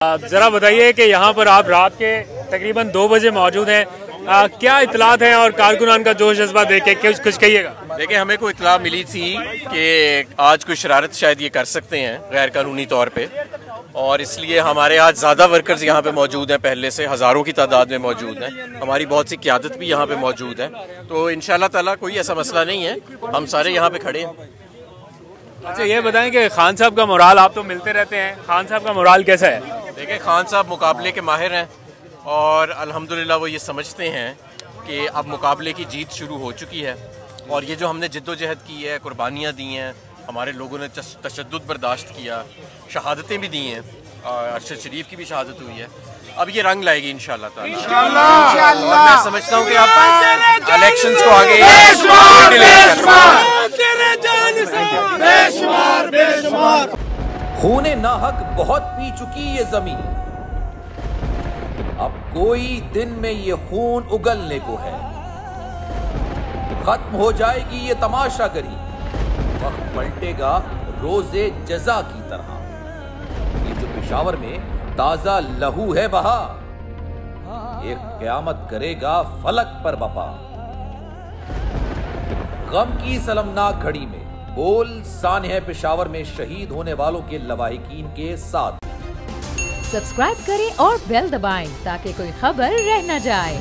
जरा बताइए कि यहाँ पर आप रात के तकरीबन 2 बजे मौजूद हैं, क्या इतलात हैं और कारकुनान का जोश जज्बा देख के कुछ कहिएगा। देखिए, हमें को इतला मिली थी कि आज कोई शरारत शायद ये कर सकते हैं गैर कानूनी तौर पे, और इसलिए हमारे आज ज़्यादा वर्कर्स यहाँ पे मौजूद हैं, पहले से हज़ारों की तादाद में मौजूद हैं। हमारी बहुत सी क़यादत भी यहाँ पे मौजूद है, तो इंशाअल्लाह ताला कोई ऐसा मसला नहीं है, हम सारे यहाँ पे खड़े हैं। अच्छा, ये बताएं कि खान साहब का मोराल, आप तो मिलते रहते हैं, खान साहब का मोराल कैसा है? देखिए, खान साहब मुकाबले के माहिर हैं और अल्हम्दुलिल्लाह वो ये समझते हैं कि अब मुकाबले की जीत शुरू हो चुकी है, और ये जो हमने जिद्दोजहद की है, कुर्बानियाँ दी हैं, हमारे लोगों ने तशद्दुद बर्दाश्त किया, शहादतें भी दी हैं, अरशद शरीफ की भी शहादत हुई है, अब ये रंग लाएगी इंशाअल्लाह ताला। और मैं समझता हूँ कि अब इलेक्शंस को आगे खूने नाहक बहुत पी चुकी ये जमीन, अब कोई दिन में ये खून उगलने को है। खत्म हो जाएगी ये तमाशागरी, वक्त पलटेगा रोजे जजा की तरह। ये जो पेशावर में ताजा लहू है बहा, एक क़यामत करेगा फलक पर बपा। गम की सलमनाक घड़ी में बोल सानह पेशावर में शहीद होने वालों के लवाहिकीन के साथ। सब्सक्राइब करें और बेल दबाएं ताकि कोई खबर रह न जाए।